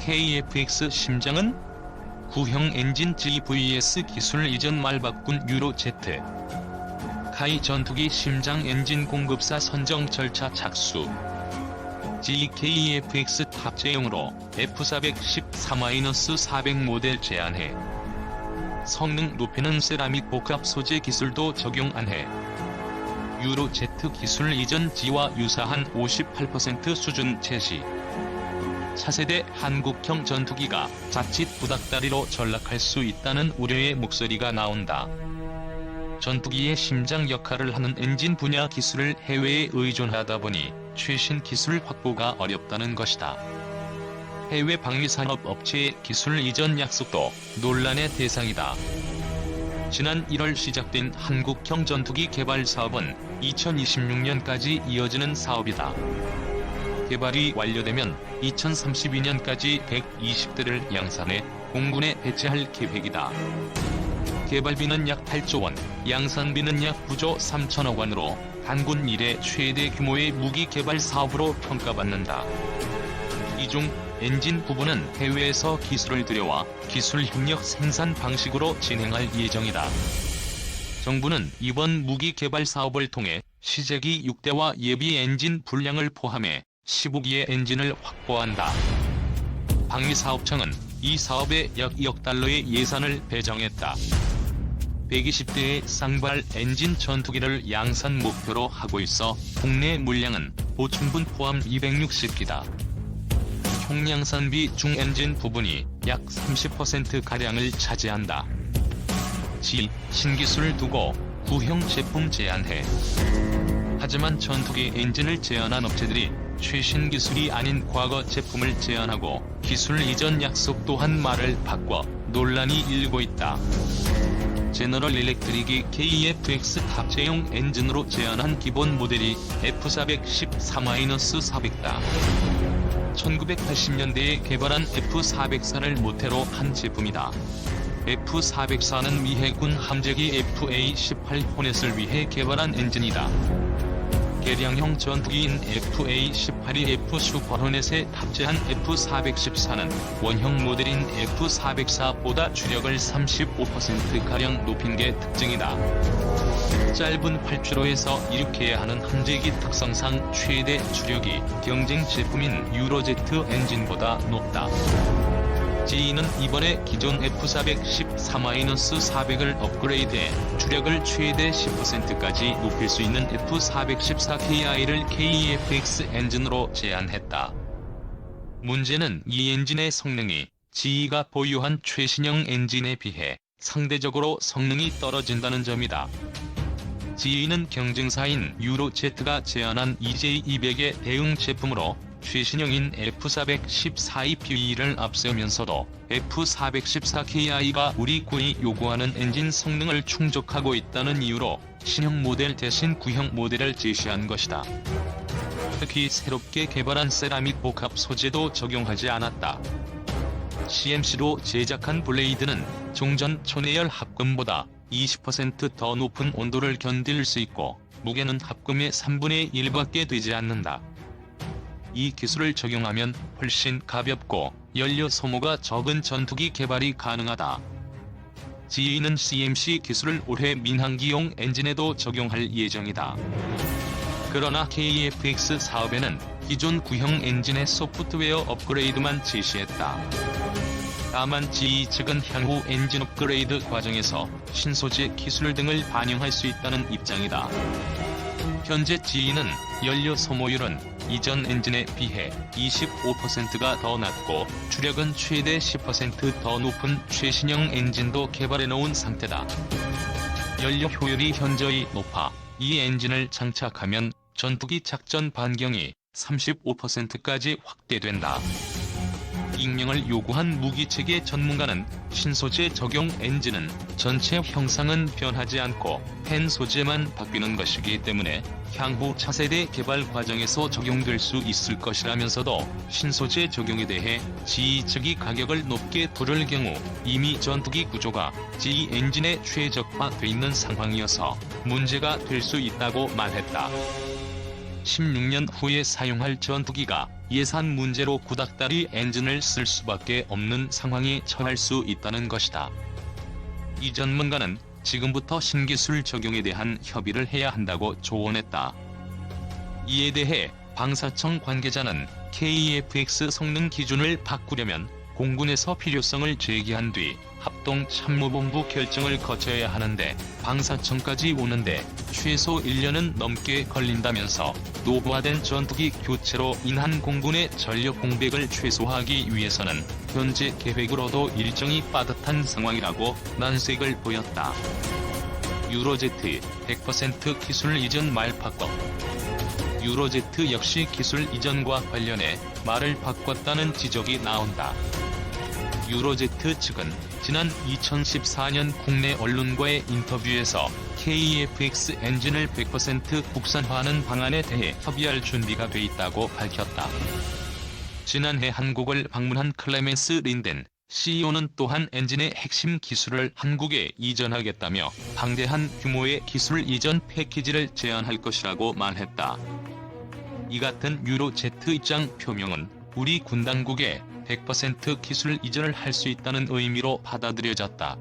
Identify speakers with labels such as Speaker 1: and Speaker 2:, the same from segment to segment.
Speaker 1: KF-X 심장은 구형 엔진 GVS 기술 이전 말바꾼 유로-Z. 카이 전투기 심장 엔진 공급사 선정 절차 착수. KF-X 탑재용으로 F414-400 모델 제안해. 성능 높이는 세라믹 복합 소재 기술도 적용 안 해. 유로-Z 기술 이전 G와 유사한 58% 수준 제시. 차세대 한국형 전투기가 자칫 구닥다리로 전락할 수 있다는 우려의 목소리가 나온다. 전투기의 심장 역할을 하는 엔진 분야 기술을 해외에 의존하다 보니 최신 기술 확보가 어렵다는 것이다. 해외 방위산업 업체의 기술 이전 약속도 논란의 대상이다. 지난 1월 시작된 한국형 전투기 개발 사업은 2026년까지 이어지는 사업이다. 개발이 완료되면 2032년까지 120대를 양산해 공군에 배치할 계획이다. 개발비는 약 8조 원, 양산비는 약 9조 3천억 원으로 한군 이래 최대 규모의 무기 개발 사업으로 평가받는다. 이 중 엔진 부분은 해외에서 기술을 들여와 기술 협력 생산 방식으로 진행할 예정이다. 정부는 이번 무기 개발 사업을 통해 시제기 6대와 예비 엔진 분량을 포함해 15기의 엔진을 확보한다. 방위사업청은 이 사업에 약 2억 달러의 예산을 배정했다. 120대의 쌍발 엔진 전투기를 양산 목표로 하고 있어 국내 물량은 보충분 포함 260기다. 총 양산비 중 엔진 부분이 약 30%가량을 차지한다. 신기술 두고 구형 제품 제안해. 하지만 전투기 엔진을 제안한 업체들이 최신 기술이 아닌 과거 제품을 제안하고 기술 이전 약속 또한 말을 바꿔 논란이 일고 있다. 제너럴 일렉트릭이 KF-X 탑재용 엔진으로 제안한 기본 모델이 F414-400다. 1980년대에 개발한 F404를 모태로 한 제품이다. F404는 미 해군 함재기 FA-18 호넷을 위해 개발한 엔진이다. 개량형 전투기인 FA-18이 F 슈퍼호넷에 탑재한 F414는 원형 모델인 F404보다 주력을 35%가량 높인 게 특징이다. 짧은 활주로에서 이륙해야 하는 함재기 특성상 최대 주력이 경쟁 제품인 유로-Z 엔진보다 높다. GE는 이번에 기존 F414-400을 업그레이드해 주력을 최대 10%까지 높일 수 있는 F414KI를 KF-X 엔진으로 제안했다. 문제는 이 엔진의 성능이 GE가 보유한 최신형 엔진에 비해 상대적으로 성능이 떨어진다는 점이다. GE는 경쟁사인 유로-Z가 제안한 EJ200의 대응 제품으로 최신형인 F414-2PE를 앞세우면서도 F414KI가 우리 군이 요구하는 엔진 성능을 충족하고 있다는 이유로 신형 모델 대신 구형 모델을 제시한 것이다. 특히 새롭게 개발한 세라믹 복합 소재도 적용하지 않았다. CMC로 제작한 블레이드는 종전 초내열 합금보다 20% 더 높은 온도를 견딜 수 있고 무게는 합금의 3분의 1밖에 되지 않는다. 이 기술을 적용하면 훨씬 가볍고 연료 소모가 적은 전투기 개발이 가능하다. GE는 CMC 기술을 올해 민항기용 엔진에도 적용할 예정이다. 그러나 KF-X 사업에는 기존 구형 엔진의 소프트웨어 업그레이드만 제시했다. 다만 GE 측은 향후 엔진 업그레이드 과정에서 신소재 기술 등을 반영할 수 있다는 입장이다. 현재 GE는 연료 소모율은 이전 엔진에 비해 25%가 더 낮고 주력은 최대 10% 더 높은 최신형 엔진도 개발해놓은 상태다. 연료 효율이 현저히 높아 이 엔진을 장착하면 전투기 작전 반경이 35%까지 확대된다. 익명을 요구한 무기체계 전문가는 신소재 적용 엔진은 전체 형상은 변하지 않고 펜 소재만 바뀌는 것이기 때문에 향후 차세대 개발 과정에서 적용될 수 있을 것이라면서도 신소재 적용에 대해 GE 측이 가격을 높게 부를 경우 이미 전투기 구조가 GE 엔진에 최적화돼 있는 상황이어서 문제가 될 수 있다고 말했다. 16년 후에 사용할 전투기가 예산 문제로 구닥다리 엔진을 쓸 수밖에 없는 상황에 처할 수 있다는 것이다. 이 전문가는 지금부터 신기술 적용에 대한 협의를 해야 한다고 조언했다. 이에 대해 방사청 관계자는 KEFX 성능 기준을 바꾸려면 공군에서 필요성을 제기한 뒤 합동참모본부 결정을 거쳐야 하는데 방사청까지 오는데 최소 1년은 넘게 걸린다면서 노후화된 전투기 교체로 인한 공군의 전력 공백을 최소화하기 위해서는 현재 계획으로도 일정이 빠듯한 상황이라고 난색을 보였다. 유로제트 100% 기술 이전 말바꿔. 유로제트 역시 기술 이전과 관련해 말을 바꿨다는 지적이 나온다. 유로제트 측은 지난 2014년 국내 언론과의 인터뷰에서 KEFX 엔진을 100% 국산화하는 방안에 대해 협의할 준비가 돼 있다고 밝혔다. 지난해 한국을 방문한 클레멘스 린덴 CEO는 또한 엔진의 핵심 기술을 한국에 이전하겠다며 방대한 규모의 기술 이전 패키지를 제안할 것이라고 말했다. 이 같은 유로제트 입장 표명은 우리 군 당국에 100% 기술 이전을 할 수 있다는 의미로 받아들여졌다.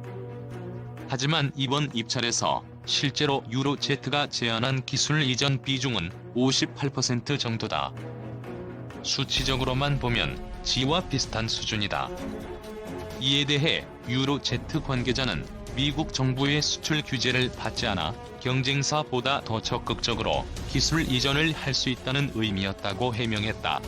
Speaker 1: 하지만 이번 입찰에서 실제로 유로제트가 제안한 기술 이전 비중은 58% 정도다. 수치적으로만 보면 G와 비슷한 수준이다. 이에 대해 유로제트 관계자는 미국 정부의 수출 규제를 받지 않아 경쟁사보다 더 적극적으로 기술 이전을 할 수 있다는 의미였다고 해명했다.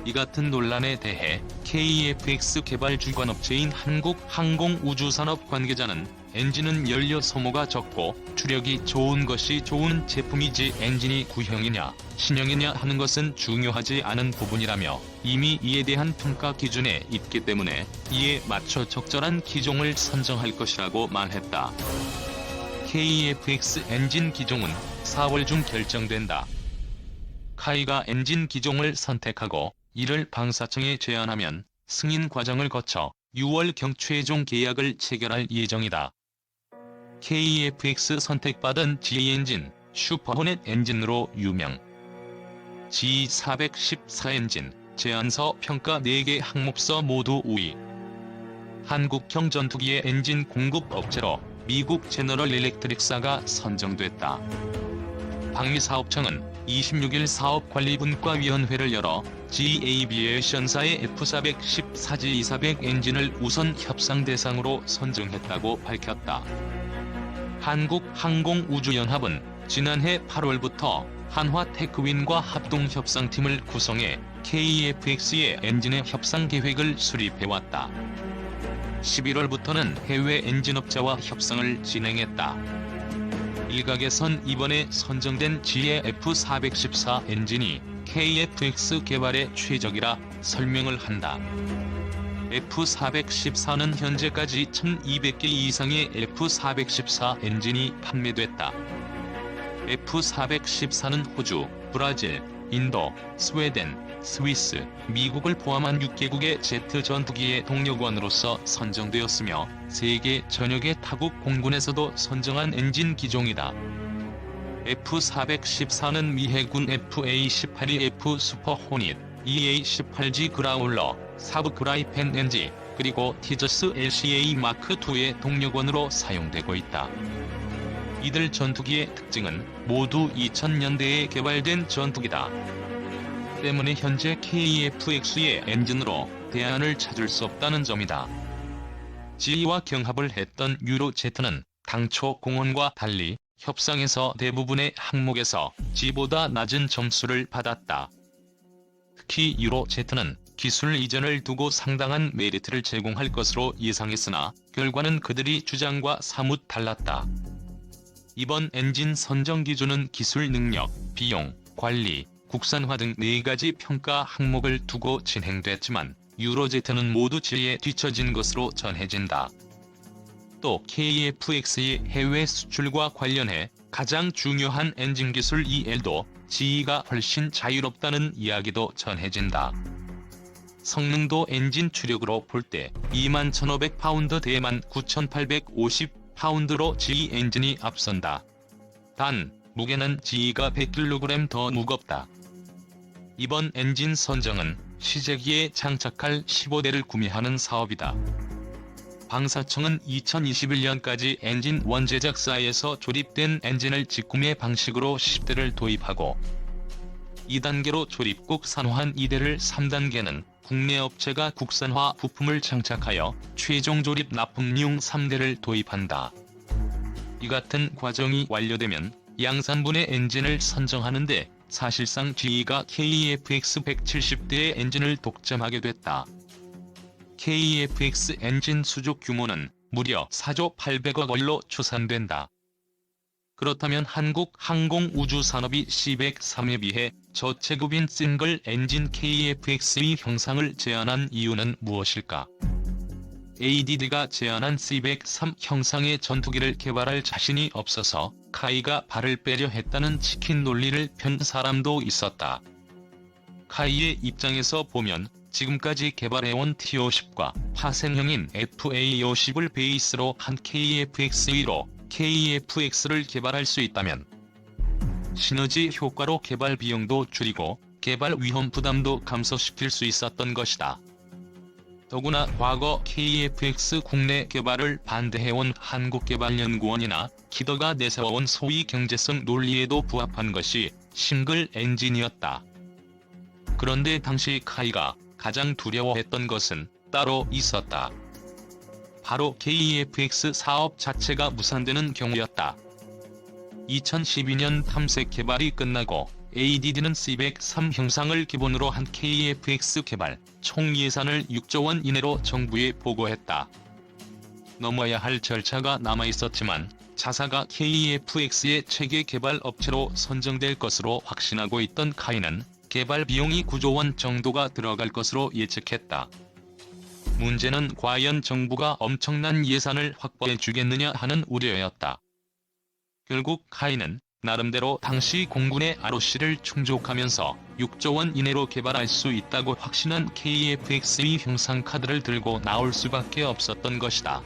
Speaker 1: 이 같은 논란에 대해 KEFX 개발 주관업체인 한국항공우주산업 관계자는 엔진은 연료 소모가 적고 추력이 좋은 것이 좋은 제품이지 엔진이 구형이냐 신형이냐 하는 것은 중요하지 않은 부분이라며 이미 이에 대한 평가 기준에 있기 때문에 이에 맞춰 적절한 기종을 선정할 것이라고 말했다. KEFX 엔진 기종은 4월 중 결정된다. 카이가 엔진 기종을 선택하고 이를 방사청에 제안하면 승인 과정을 거쳐 6월경 최종 계약을 체결할 예정이다. KEFX 선택받은 G 엔진, 슈퍼호넷 엔진으로 유명. G414 엔진, 제안서 평가 4개 항목서 모두 우위. 한국형 전투기의 엔진 공급 업체로 미국 제너럴 일렉트릭사가 선정됐다. 방위사업청은 26일 사업관리분과위원회를 열어 G-Aviation사의 F414G200 엔진을 우선 협상 대상으로 선정했다고 밝혔다. 한국항공우주연합은 지난해 8월부터 한화테크윈과 합동협상팀을 구성해 KEFX의 엔진의 협상 계획을 수립해왔다. 11월부터는 해외 엔진업체와 협상을 진행했다. 일각에선 이번에 선정된 G의 F414 엔진이 KEFX 개발의 최적이라 설명을 한다. F414는 현재까지 1200개 이상의 F414 엔진이 판매됐다. F414는 호주, 브라질, 인도, 스웨덴, 스위스, 미국을 포함한 6개국의 제트 전투기의 동력원으로서 선정되었으며 세계 전역의 타국 공군에서도 선정한 엔진 기종이다. F414는 미 해군 FA-18E/F 슈퍼호닛, EA-18G 그라울러, 사브 그라이펜 NG, 그리고 티저스 LCA 마크2의 동력원으로 사용되고 있다. 이들 전투기의 특징은 모두 2000년대에 개발된 전투기다. 때문에 현재 KEFX의 엔진으로 대안을 찾을 수 없다는 점이다. G와 경합을 했던 유로제트는 당초 공언과 달리 협상에서 대부분의 항목에서 G보다 낮은 점수를 받았다. 특히 유로제트는 기술 이전을 두고 상당한 메리트를 제공할 것으로 예상했으나 결과는 그들이 주장과 사뭇 달랐다. 이번 엔진 선정 기준은 기술 능력, 비용, 관리, 국산화 등 4가지 평가 항목을 두고 진행됐지만 유로제트는 모두 G에 뒤처진 것으로 전해진다. 또 KEFX의 해외 수출과 관련해 가장 중요한 엔진 기술 EL도 G가 훨씬 자유롭다는 이야기도 전해진다. 성능도 엔진 추력으로 볼 때 21,500파운드 대 19,850파운드로 G 엔진이 앞선다. 단, 무게는 G가 100kg 더 무겁다. 이번 엔진 선정은 시제기에 장착할 15대를 구매하는 사업이다. 방사청은 2021년까지 엔진 원제작사에서 조립된 엔진을 직구매 방식으로 10대를 도입하고 2단계로 조립국 산화한 2대를 3단계는 국내 업체가 국산화 부품을 장착하여 최종 조립 납품용 3대를 도입한다. 이 같은 과정이 완료되면 양산분의 엔진을 선정하는데 사실상 GE가 KEFX 170대의 엔진을 독점하게 됐다. KEFX 엔진 수주 규모는 무려 4조 800억 원로 추산된다. 그렇다면 한국항공우주산업이 C103에 비해 저체급인 싱글 엔진 KEFX의 형상을 제안한 이유는 무엇일까? ADD가 제안한 C103 형상의 전투기를 개발할 자신이 없어서 카이가 발을 빼려 했다는 치킨 논리를 편 사람도 있었다. 카이의 입장에서 보면 지금까지 개발해온 T-50과 파생형인 FA-50을 베이스로 한 KEFX로 KEFX를 개발할 수 있다면 시너지 효과로 개발 비용도 줄이고 개발 위험 부담도 감소시킬 수 있었던 것이다. 더구나 과거 KEFX 국내 개발을 반대해온 한국개발연구원이나 키더가 내세워온 소위 경제성 논리에도 부합한 것이 싱글 엔진이었다. 그런데 당시 카이가 가장 두려워했던 것은 따로 있었다. 바로 KEFX 사업 자체가 무산되는 경우였다. 2012년 탐색 개발이 끝나고 ADD는 C103 형상을 기본으로 한 KEFX 개발 총 예산을 6조 원 이내로 정부에 보고했다. 넘어야 할 절차가 남아있었지만 자사가 KEFX의 체계 개발 업체로 선정될 것으로 확신하고 있던 카이는 개발 비용이 9조 원 정도가 들어갈 것으로 예측했다. 문제는 과연 정부가 엄청난 예산을 확보해 주겠느냐 하는 우려였다. 결국 카이는 나름대로 당시 공군의 ROC를 충족하면서 6조 원 이내로 개발할 수 있다고 확신한 KEFX의 형상 카드를 들고 나올 수밖에 없었던 것이다.